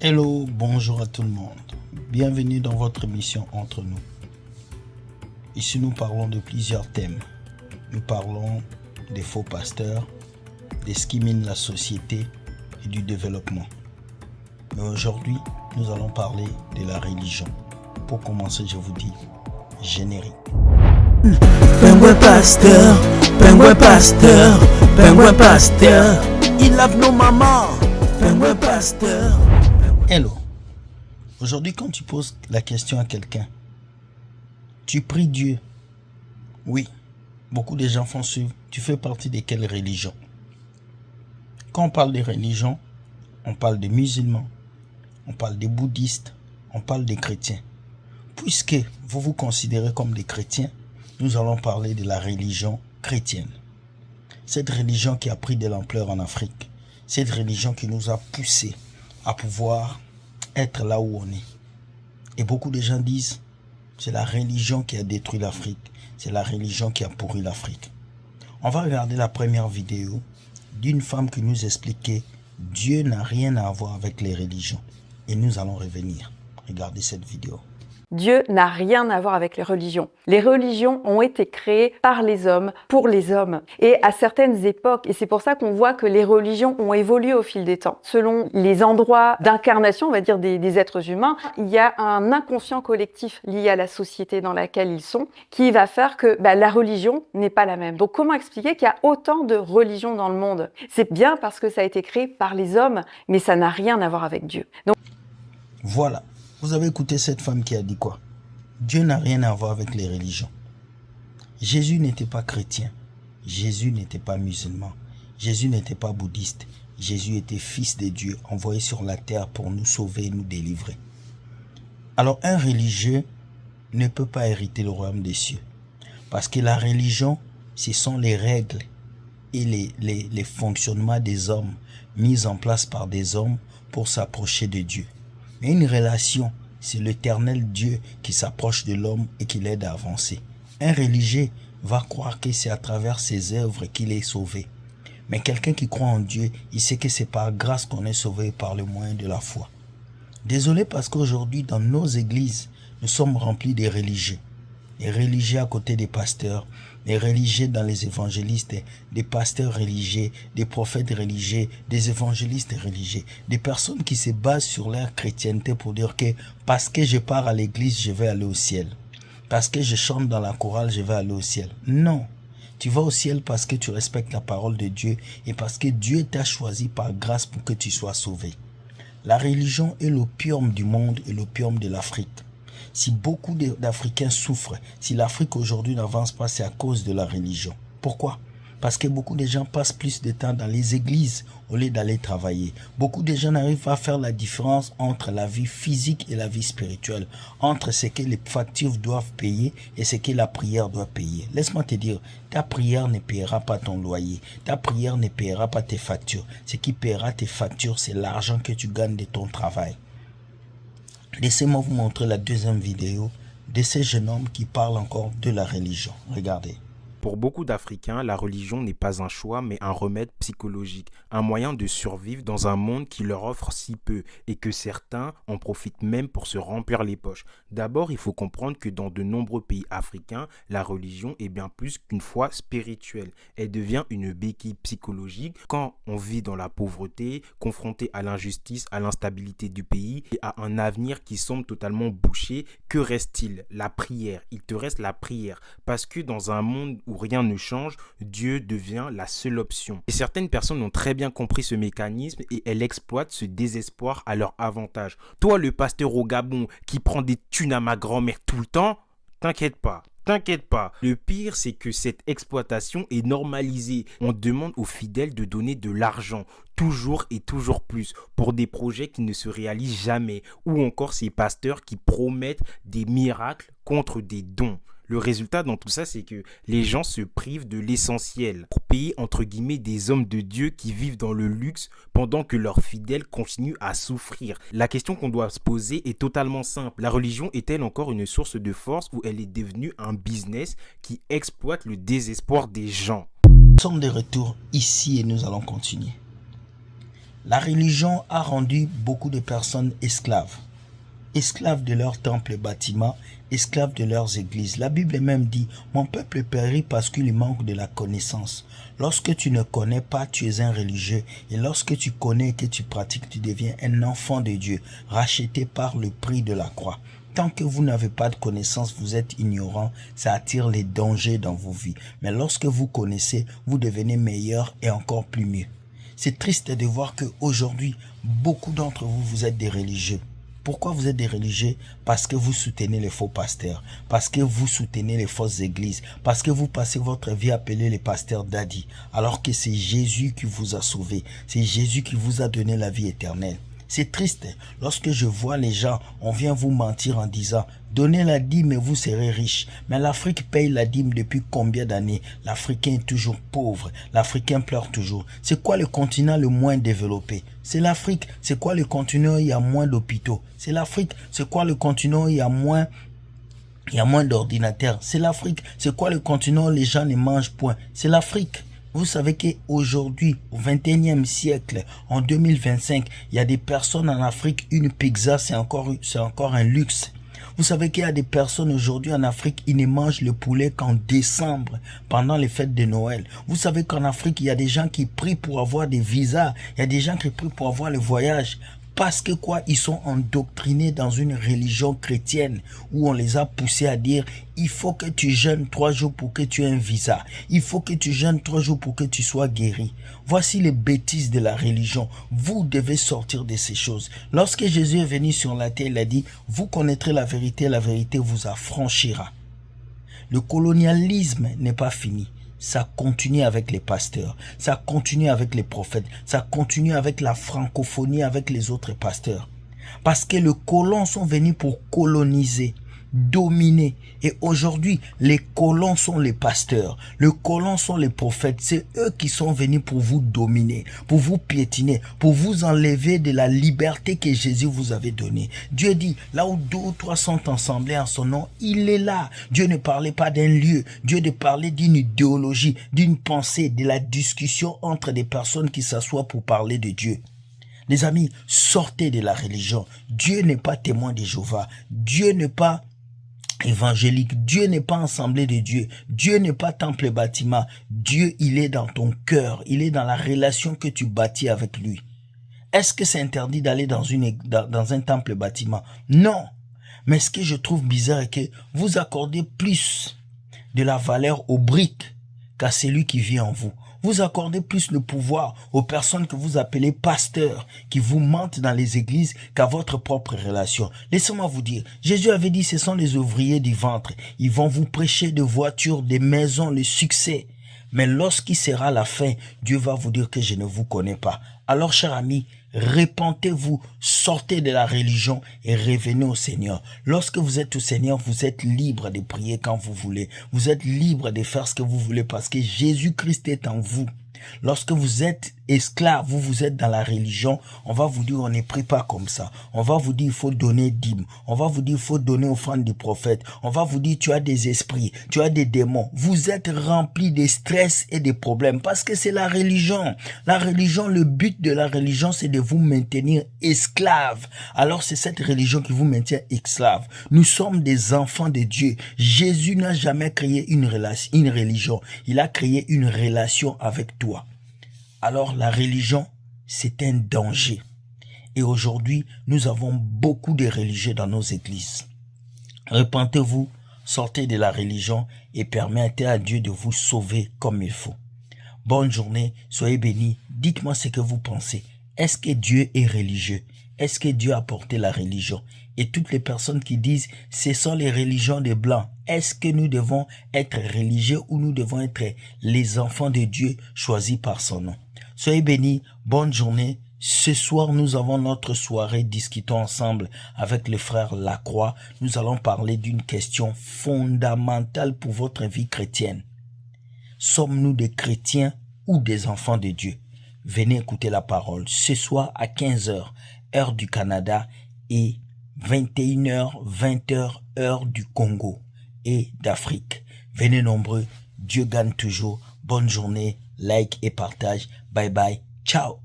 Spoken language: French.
Hello, bonjour à tout le monde. Bienvenue dans votre émission Entre nous. Ici, nous parlons de plusieurs thèmes. Nous parlons des faux pasteurs, de ce qui mine la société et du développement. Mais aujourd'hui, nous allons parler de la religion. Pour commencer, je vous dis générique. Pengouin pasteur, pengouin pasteur, pengouin pasteur. Il lave nos mamans, pengouin pasteur. Hello. Aujourd'hui, quand tu poses la question à quelqu'un, tu pries Dieu. Oui, beaucoup de gens font suivre. Tu fais partie de quelle religion? Quand on parle de religion, on parle des musulmans, on parle des bouddhistes, on parle des chrétiens. Puisque vous vous considérez comme des chrétiens, nous allons parler de la religion chrétienne. Cette religion qui a pris de l'ampleur en Afrique. Cette religion qui nous a poussés à pouvoir être là où on est. Et beaucoup de gens disent, c'est la religion qui a détruit l'Afrique. C'est la religion qui a pourri l'Afrique. On va regarder la première vidéo d'une femme qui nous expliquait Dieu n'a rien à voir avec les religions. Et nous allons revenir. Regardez cette vidéo. Dieu n'a rien à voir avec les religions. Les religions ont été créées par les hommes, pour les hommes, et à certaines époques. Et c'est pour ça qu'on voit que les religions ont évolué au fil des temps. Selon les endroits d'incarnation, on va dire, des êtres humains, il y a un inconscient collectif lié à la société dans laquelle ils sont, qui va faire que la religion n'est pas la même. Donc comment expliquer qu'il y a autant de religions dans le monde? C'est bien parce que ça a été créé par les hommes, mais ça n'a rien à voir avec Dieu. Donc, voilà. Vous avez écouté cette femme qui a dit quoi? Dieu n'a rien à voir avec les religions. Jésus n'était pas chrétien. Jésus n'était pas musulman. Jésus n'était pas bouddhiste. Jésus était fils de Dieu, envoyé sur la terre pour nous sauver et nous délivrer. Alors un religieux ne peut pas hériter le royaume des cieux. Parce que la religion, ce sont les règles et les fonctionnements des hommes mis en place par des hommes pour s'approcher de Dieu. Mais une relation, c'est l'éternel Dieu qui s'approche de l'homme et qui l'aide à avancer. Un religieux va croire que c'est à travers ses œuvres qu'il est sauvé. Mais quelqu'un qui croit en Dieu, il sait que c'est par grâce qu'on est sauvé par le moyen de la foi. Désolé parce qu'aujourd'hui, dans nos églises, nous sommes remplis de religieux. Des religieux à côté des pasteurs, des religieux dans les évangélistes, des pasteurs religieux, des prophètes religieux, des évangélistes religieux, des personnes qui se basent sur leur chrétienté pour dire que parce que je pars à l'église, je vais aller au ciel. Parce que je chante dans la chorale, je vais aller au ciel. Non, tu vas au ciel parce que tu respectes la parole de Dieu et parce que Dieu t'a choisi par grâce pour que tu sois sauvé. La religion est l'opium du monde et l'opium de l'Afrique. Si beaucoup d'Africains souffrent, si l'Afrique aujourd'hui n'avance pas, c'est à cause de la religion. Pourquoi? Parce que beaucoup de gens passent plus de temps dans les églises au lieu d'aller travailler. Beaucoup de gens n'arrivent pas à faire la différence entre la vie physique et la vie spirituelle, entre ce que les factures doivent payer et ce que la prière doit payer. Laisse-moi te dire, ta prière ne paiera pas ton loyer, ta prière ne paiera pas tes factures. Ce qui paiera tes factures, c'est l'argent que tu gagnes de ton travail. Laissez-moi vous montrer la deuxième vidéo de ces jeunes hommes qui parlent encore de la religion. Regardez. Pour beaucoup d'Africains, la religion n'est pas un choix, mais un remède psychologique, un moyen de survivre dans un monde qui leur offre si peu et que certains en profitent même pour se remplir les poches. D'abord, il faut comprendre que dans de nombreux pays africains, la religion est bien plus qu'une foi spirituelle. Elle devient une béquille psychologique quand on vit dans la pauvreté, confronté à l'injustice, à l'instabilité du pays et à un avenir qui semble totalement bouché. Que reste-t-il? La prière. Il te reste la prière parce que dans un monde où rien ne change, Dieu devient la seule option. Et certaines personnes ont très bien compris ce mécanisme et elles exploitent ce désespoir à leur avantage. Toi, le pasteur au Gabon qui prend des thunes à ma grand-mère tout le temps, t'inquiète pas. T'inquiète pas. Le pire, c'est que cette exploitation est normalisée. On demande aux fidèles de donner de l'argent, toujours et toujours plus, pour des projets qui ne se réalisent jamais, ou encore ces pasteurs qui promettent des miracles contre des dons. Le résultat dans tout ça, c'est que les gens se privent de l'essentiel pour payer entre guillemets des hommes de Dieu qui vivent dans le luxe pendant que leurs fidèles continuent à souffrir. La question qu'on doit se poser est totalement simple. La religion est-elle encore une source de force ou elle est devenue un business qui exploite le désespoir des gens? Nous sommes de retour ici et nous allons continuer. La religion a rendu beaucoup de personnes esclaves. Esclaves de leurs temples et bâtiments, esclaves de leurs églises. La Bible même dit, mon peuple périt parce qu'il manque de la connaissance. Lorsque tu ne connais pas, tu es un religieux. Et lorsque tu connais et que tu pratiques, tu deviens un enfant de Dieu, racheté par le prix de la croix. Tant que vous n'avez pas de connaissance, vous êtes ignorant, ça attire les dangers dans vos vies. Mais lorsque vous connaissez, vous devenez meilleur et encore plus mieux. C'est triste de voir qu'aujourd'hui, beaucoup d'entre vous, vous êtes des religieux. Pourquoi vous êtes des religieux? Parce que vous soutenez les faux pasteurs, parce que vous soutenez les fausses églises, parce que vous passez votre vie à appeler les pasteurs daddy, alors que c'est Jésus qui vous a sauvé, c'est Jésus qui vous a donné la vie éternelle. C'est triste, lorsque je vois les gens, on vient vous mentir en disant « Donnez la dîme et vous serez riche ». Mais l'Afrique paye la dîme depuis combien d'années? L'Africain est toujours pauvre, l'Africain pleure toujours. C'est quoi le continent le moins développé? C'est l'Afrique. C'est quoi le continent où il y a moins d'hôpitaux? C'est l'Afrique. C'est quoi le continent où il y a moins d'ordinateurs? C'est l'Afrique. C'est quoi le continent où les gens ne mangent point? C'est l'Afrique. Vous savez qu'aujourd'hui, au 21e siècle, en 2025, il y a des personnes en Afrique, une pizza, c'est encore un luxe. Vous savez qu'il y a des personnes aujourd'hui en Afrique, ils ne mangent le poulet qu'en décembre, pendant les fêtes de Noël. Vous savez qu'en Afrique, il y a des gens qui prient pour avoir des visas, il y a des gens qui prient pour avoir le voyage. Parce que quoi, ils sont endoctrinés dans une religion chrétienne où on les a poussés à dire il faut que tu jeûnes 3 jours pour que tu aies un visa. Il faut que tu jeûnes 3 jours pour que tu sois guéri. Voici les bêtises de la religion. Vous devez sortir de ces choses. Lorsque Jésus est venu sur la terre, il a dit vous connaîtrez la vérité vous affranchira. Le colonialisme n'est pas fini. Ça continue avec les pasteurs, ça continue avec les prophètes, ça continue avec la francophonie, avec les autres pasteurs. Parce que les colons sont venus pour coloniser, dominer. Et aujourd'hui, les colons sont les pasteurs, les colons sont les prophètes. C'est eux qui sont venus pour vous dominer, pour vous piétiner, pour vous enlever de la liberté que Jésus vous avait donnée. Dieu dit, là où 2 ou 3 sont assemblés en son nom, il est là. Dieu ne parlait pas d'un lieu, Dieu ne parlait d'une idéologie, d'une pensée, de la discussion entre des personnes qui s'assoient pour parler de Dieu. Les amis, sortez de la religion. Dieu n'est pas témoin de Jéhovah. Dieu n'est pas évangélique. Dieu n'est pas assemblée de Dieu. Dieu n'est pas temple et bâtiment. Dieu, il est dans ton cœur. Il est dans la relation que tu bâtis avec lui. Est-ce que c'est interdit d'aller dans un temple et bâtiment? Non. Mais ce que je trouve bizarre est que vous accordez plus de la valeur aux briques qu'à celui qui vit en vous. Vous accordez plus le pouvoir aux personnes que vous appelez pasteurs, qui vous mentent dans les églises qu'à votre propre relation. Laissez-moi vous dire, Jésus avait dit, ce sont les ouvriers du ventre. Ils vont vous prêcher des voitures, des maisons, le succès. Mais lorsqu'il sera la fin, Dieu va vous dire que je ne vous connais pas. Alors, chers amis, repentez-vous, sortez de la religion et revenez au Seigneur. Lorsque vous êtes au Seigneur, vous êtes libre de prier quand vous voulez. Vous êtes libre de faire ce que vous voulez parce que Jésus-Christ est en vous. Lorsque vous êtes esclave, vous êtes dans la religion, on va vous dire on ne prie pas comme ça. On va vous dire il faut donner dîme. On va vous dire il faut donner offrande des prophètes. On va vous dire tu as des esprits, tu as des démons. Vous êtes rempli de stress et de problèmes parce que c'est la religion. La religion, le but de la religion, c'est de vous maintenir esclave. Alors c'est cette religion qui vous maintient esclave. Nous sommes des enfants de Dieu. Jésus n'a jamais créé une religion. Il a créé une relation avec toi. Alors la religion, c'est un danger. Et aujourd'hui, nous avons beaucoup de religieux dans nos églises. Repentez-vous, sortez de la religion et permettez à Dieu de vous sauver comme il faut. Bonne journée, soyez bénis. Dites-moi ce que vous pensez. Est-ce que Dieu est religieux? Est-ce que Dieu a porté la religion? Et toutes les personnes qui disent ce sont les religions des Blancs, est-ce que nous devons être religieux ou nous devons être les enfants de Dieu choisis par son nom? Soyez bénis, bonne journée. Ce soir, nous avons notre soirée Discutons ensemble avec le frère Lacroix. Nous allons parler d'une question fondamentale pour votre vie chrétienne. Sommes-nous des chrétiens ou des enfants de Dieu? Venez écouter la parole ce soir à 15h, heure du Canada, et 21h, 20h, heure du Congo et d'Afrique. Venez nombreux, Dieu gagne toujours. Bonne journée, like et partage. Bye bye, ciao.